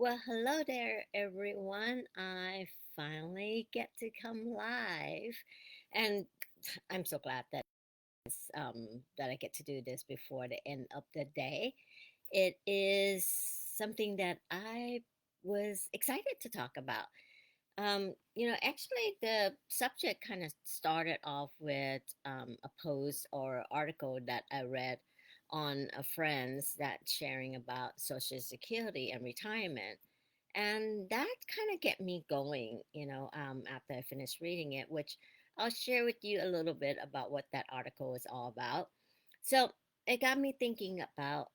Well, hello there, everyone. I finally get to come live, and I'm so glad that I get to do this before the end of the day. It is something that I was excited to talk about. Actually, the subject kind of started off with a post or article that I read on a friend's that sharing about Social Security and retirement. And that kind of get me going, after I finished reading it, which I'll share with you a little bit about what that article is all about. So it got me thinking about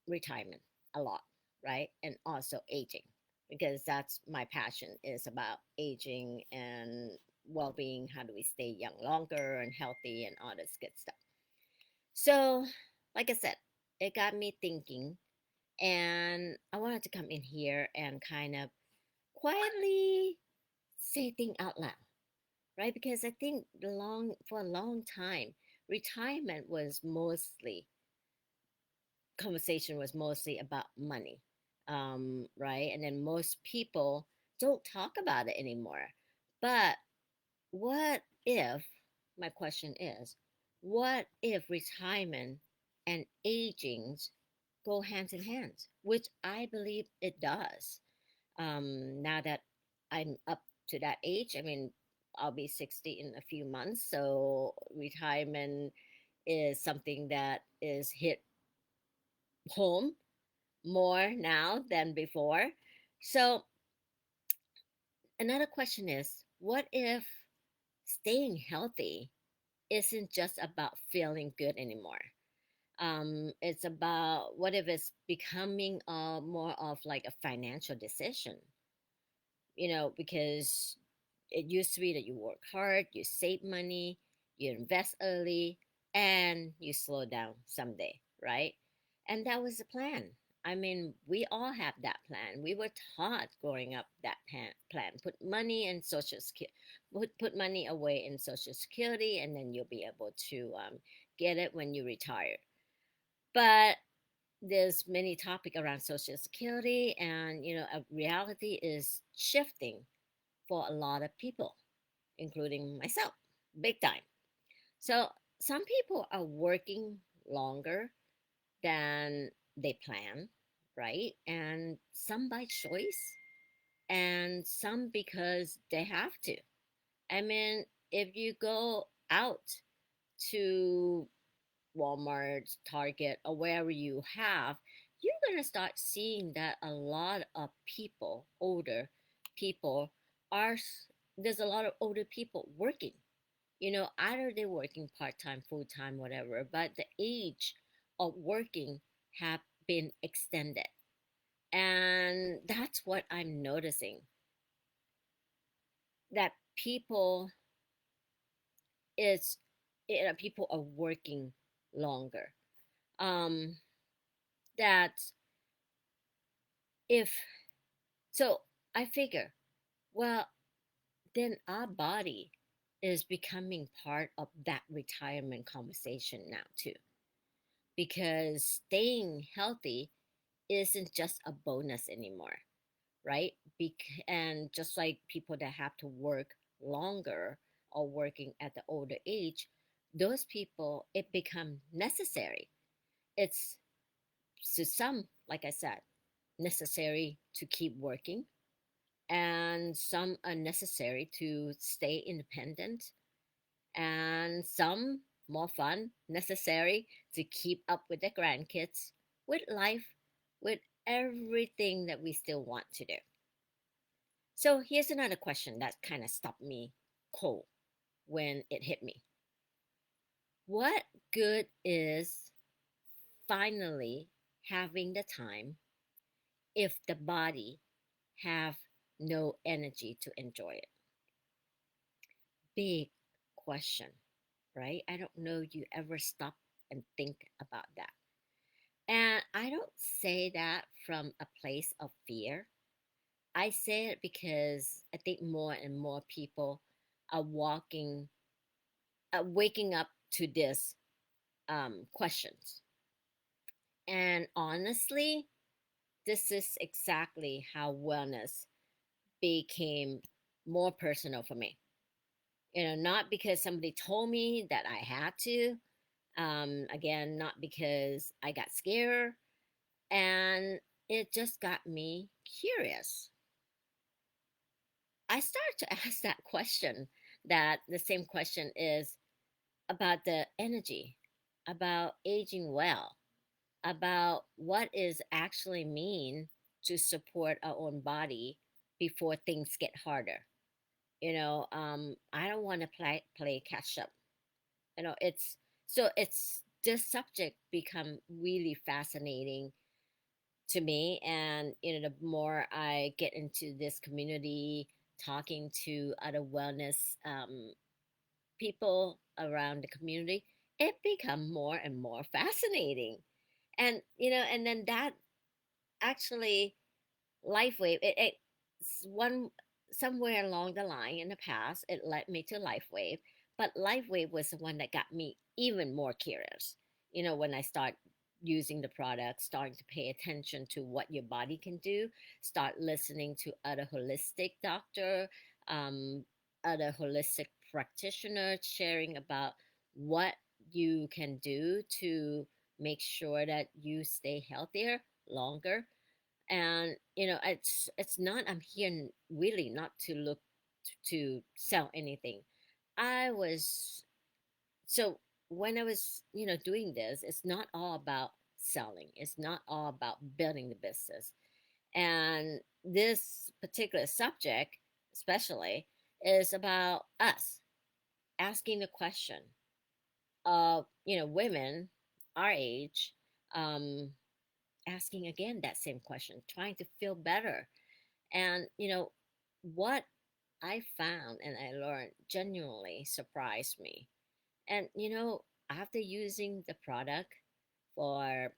retirement a lot, right? And also aging, because that's my passion is about aging and well-being. How do we stay young longer and healthy and all this good stuff? So, like I said, it got me thinking, and I wanted to come in here and kind of quietly say things out loud, right? Because I think for a long time, retirement was mostly conversation was mostly about money, right? And then most people don't talk about it anymore. But what if, my question is, what if retirement and aging go hand in hand, which I believe it does. Now that I'm up to that age, I mean, I'll be 60 in a few months, so retirement is something that is hit home more now than before. So, another question is, what if staying healthy isn't just about feeling good anymore? It's about what if it's becoming more of like a financial decision, because it used to be that you work hard, you save money, you invest early, and you slow down someday, right? And that was the plan. I mean, we all have that plan. We were taught growing up that plan. Put money in social security, put money away in social security, and then you'll be able to get it when you retire. But there's many topic around social security, and a reality is shifting for a lot of people, including myself, big time. So some people are working longer than they plan, right? And some by choice, and some because they have to. I mean, if you go out to Walmart, Target, or wherever you have, you're going to start seeing that a lot of people, older people, there's a lot of older people working. Either they're working part time, full time, whatever, but the age of working have been extended. And that's what I'm noticing that people is people are working longer. Um, that if so I figure, well, then our body is becoming part of that retirement conversation now too, because staying healthy isn't just a bonus anymore, right? And just like people that have to work longer or working at the older age, those people, it become necessary. It's to some, like I said, necessary to keep working, and some are necessary to stay independent, and some more fun, necessary to keep up with the grandkids, with life, with everything that we still want to do. So here's another question that kind of stopped me cold when it hit me. What good is finally having the time if the body have no energy to enjoy it? Big question, right? I don't know you ever stop and think about that. And I don't say that from a place of fear. I say it because I think more and more people are waking up to this questions. And honestly, this is exactly how wellness became more personal for me. Not because somebody told me that I had to. Again, not because I got scared. And it just got me curious. I started to ask that question, that the same question is about the energy, about aging well, about what is actually mean to support our own body before things get harder. I don't want to play catch up. It's so it's this subject become really fascinating to me, and the more I get into this community, talking to other wellness people around the community, it become more and more fascinating. And then that actually LifeWave, it's one somewhere along the line in the past, it led me to LifeWave, but LifeWave was the one that got me even more curious. When I start using the product, starting to pay attention to what your body can do, start listening to other holistic doctor, um, other holistic practitioners sharing about what you can do to make sure that you stay healthier longer. And it's not, I'm here really not to look to sell anything. I was so When I was doing this, it's not all about selling, it's not all about building the business. And this particular subject especially is about us asking the question of women our age, um asking again that same question, trying to feel better. And what I found and I learned genuinely surprised me. And after using the product for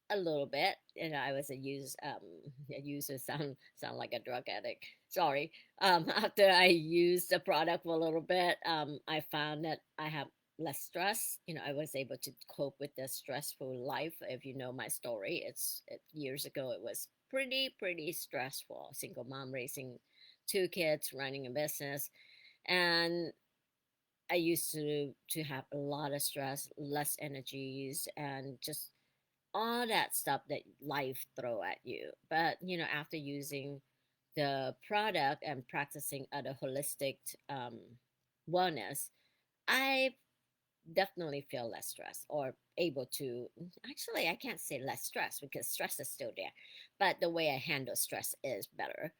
a little bit, I was a user sound like a drug addict. Sorry. After I used the product for a little bit, I found that I have less stress. I was able to cope with the stressful life. If you know my story, years ago it was pretty stressful. Single mom raising two kids, running a business, and I used to have a lot of stress, less energies, and just all that stuff that life throw at you. But after using the product and practicing other holistic um, wellness, I definitely feel less stress, or able to, actually I can't say less stress because stress is still there, but the way I handle stress is better,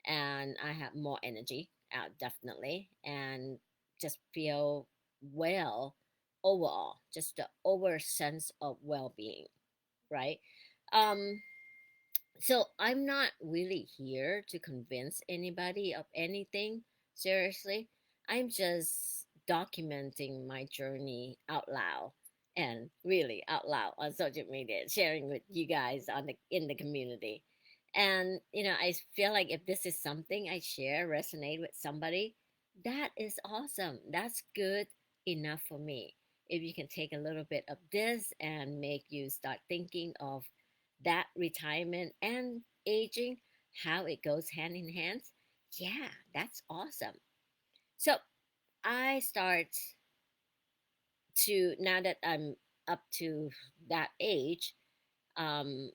and I have more energy out definitely, and just feel well overall, just the over sense of well-being, right? um so I'm not really here to convince anybody of anything, seriously. I'm just documenting my journey out loud, and really out loud on social media, sharing with you guys in the community. And I feel like if this is something I share resonate with somebody, that is awesome. That's good enough for me. If you can take a little bit of this and make you start thinking of that retirement and aging, how it goes hand in hand, yeah, that's awesome. So I start to, now that I'm up to that age, um,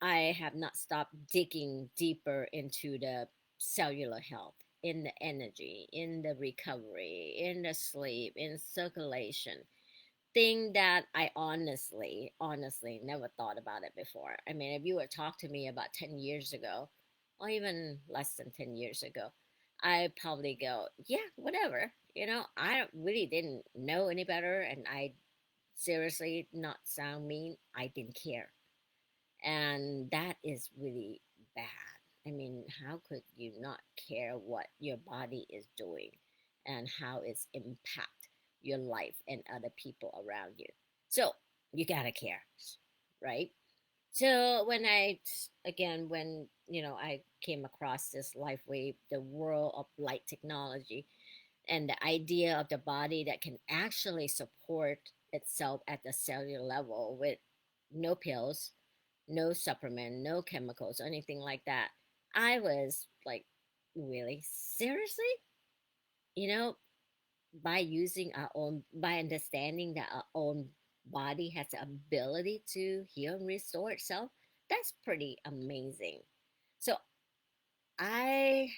I have not stopped digging deeper into the cellular health, in the energy, in the recovery, in the sleep, in circulation, thing that I honestly never thought about it before. I mean, if you were talk to me about 10 years ago, or even less than 10 years ago, I probably go, yeah, whatever. I really didn't know any better, and I seriously, not sound mean, I didn't care. And that is really bad. I mean, how could you not care what your body is doing and how it's impact your life and other people around you? So you gotta care, right? So when I came across this life wave, the world of light technology, and the idea of the body that can actually support itself at the cellular level with no pills, no supplement, no chemicals, or anything like that. I was like, really? Seriously? You know, by using our own, by understanding that our own body has the ability to heal and restore itself, that's pretty amazing. So I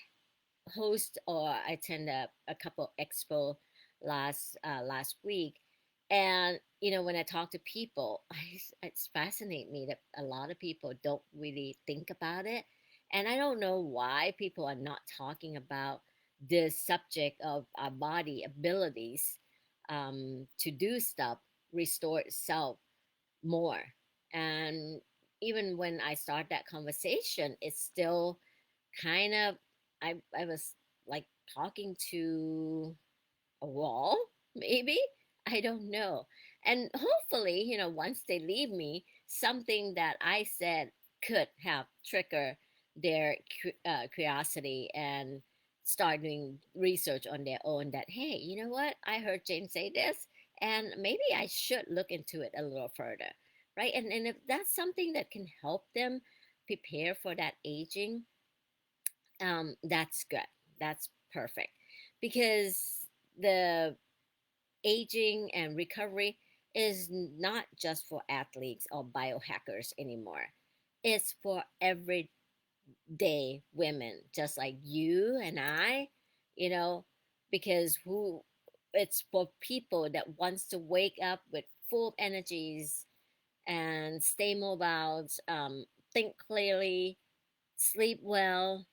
host or attend a couple expo last week, and when I talk to people, it's fascinates me that a lot of people don't really think about it, and I don't know why people are not talking about the subject of our body abilities, to do stuff, restore itself more. And even when I start that conversation, it's still kind of, I was like talking to a wall, maybe. I don't know. And hopefully, once they leave me, something that I said could have triggered their curiosity and start doing research on their own, that, hey, you know what? I heard James say this, and maybe I should look into it a little further, right? And if that's something that can help them prepare for that aging, that's good. That's perfect. Because the aging and recovery is not just for athletes or biohackers anymore. It's for everyday women, just like you and I, you know, because who it's for people that wants to wake up with full energies and stay mobile, think clearly, sleep well,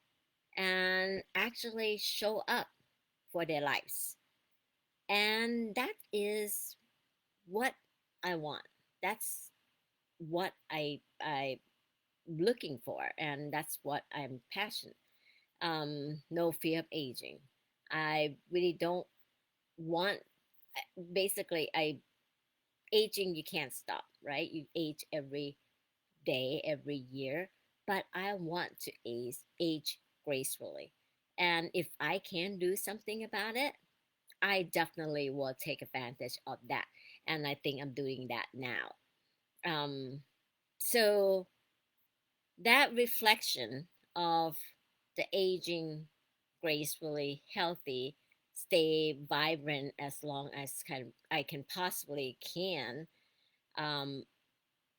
and actually show up for their lives. And that is what I want. That's what I looking for, and that's what I'm passionate. No fear of aging. I really don't want. Basically, I aging, you can't stop, right? You age every day, every year, but I want to age gracefully. And if I can do something about it, I definitely will take advantage of that. And I think I'm doing that now. Um, so that reflection of the aging gracefully, healthy, stay vibrant as long as I can possibly can, um,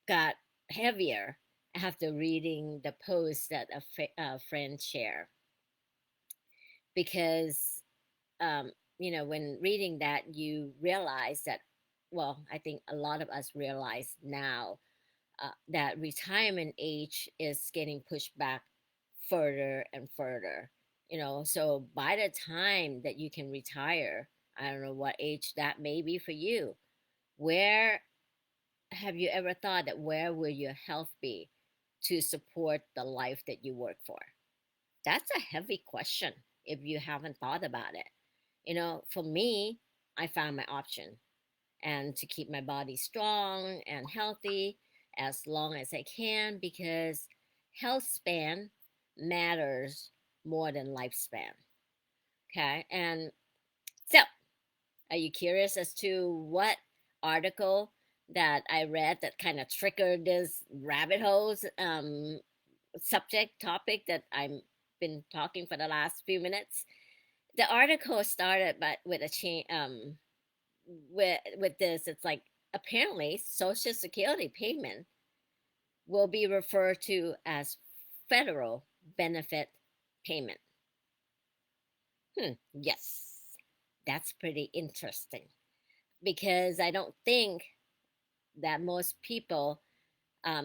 got heavier after reading the post that a friend shared, because when reading that, you realize that, well, I think a lot of us realize now, that retirement age is getting pushed back further and further. So by the time that you can retire, I don't know what age that may be for you. Where have you ever thought that where will your health be to support the life that you work for? That's a heavy question if you haven't thought about it. For me, I found my option, and to keep my body strong and healthy as long as I can, because health span matters more than lifespan. Okay. And so, are you curious as to what article that I read that kind of triggered this rabbit holes, subject topic that I've been talking for the last few minutes? The article started with a chain, with this. It's like, apparently social security payment will be referred to as federal benefit payment. Yes, that's pretty interesting, because I don't think that most people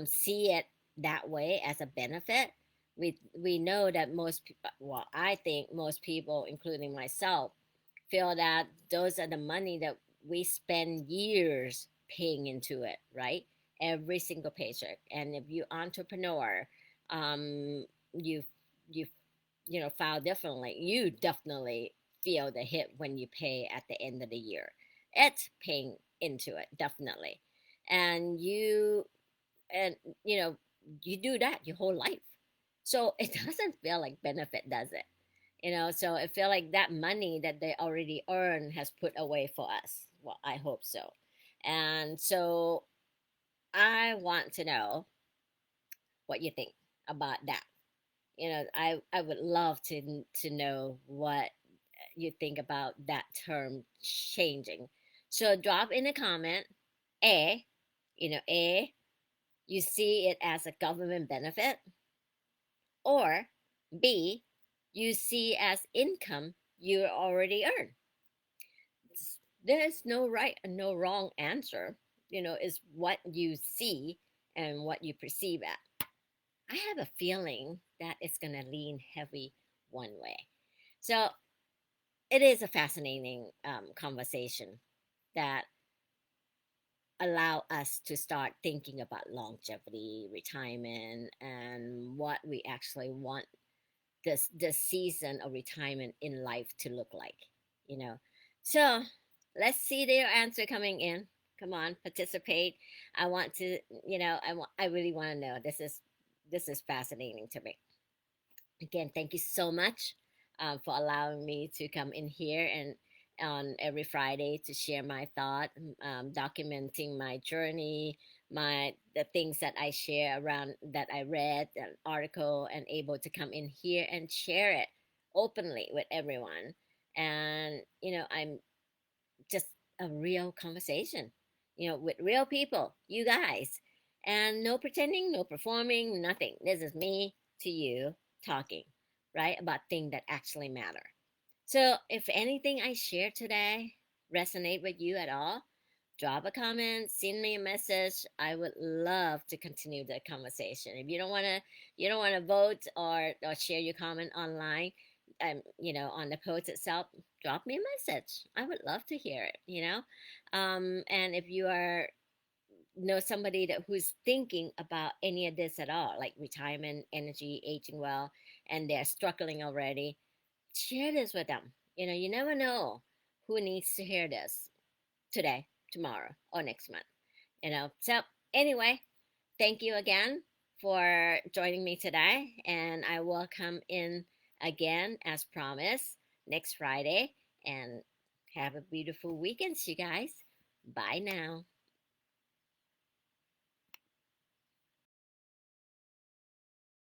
see it that way as a benefit. We know that most people, well, I think most people, including myself, feel that those are the money that we spend years paying into it, right? Every single paycheck. And if you entrepreneur, um, you you file differently, you definitely feel the hit when you pay at the end of the year. It's paying into it, definitely. And and you know you do that your whole life, so it doesn't feel like benefit, does it? So I feel like that money that they already earn has put away for us. Well, I hope so. And so I want to know, what you think about that. I would love to know what you think about that term changing. So drop in a comment. A, A, you see it as a government benefit, or B, you see as income you already earn. There's no right and no wrong answer. Is what you see and what you perceive at. I have a feeling that it's going to lean heavy one way. So it is a fascinating conversation that allow us to start thinking about longevity, retirement, and what we actually want this season of retirement in life to look like. You know, so let's see their answer coming in. Come on, participate. I want to. I really want to know. This is fascinating to me. Again, thank you so much for allowing me to come in here and on every Friday to share my thought, documenting my journey, the things that I share around that I read, an article, and able to come in here and share it openly with everyone. And I'm just a real conversation, with real people, you guys. And no pretending, no performing, nothing. This is me to you talking, right? About things that actually matter. So if anything I share today resonate with you at all, drop a comment, send me a message. I would love to continue the conversation. If you don't want to vote or share your comment online, on the post itself, drop me a message. I would love to hear it. And if you know somebody who's thinking about any of this at all, like retirement, energy, aging well, and they're struggling already, share this with them. You never know who needs to hear this today, tomorrow, or next month. So anyway, thank you again for joining me today, and I will come in again as promised next Friday. And have a beautiful weekend, you guys. Bye now.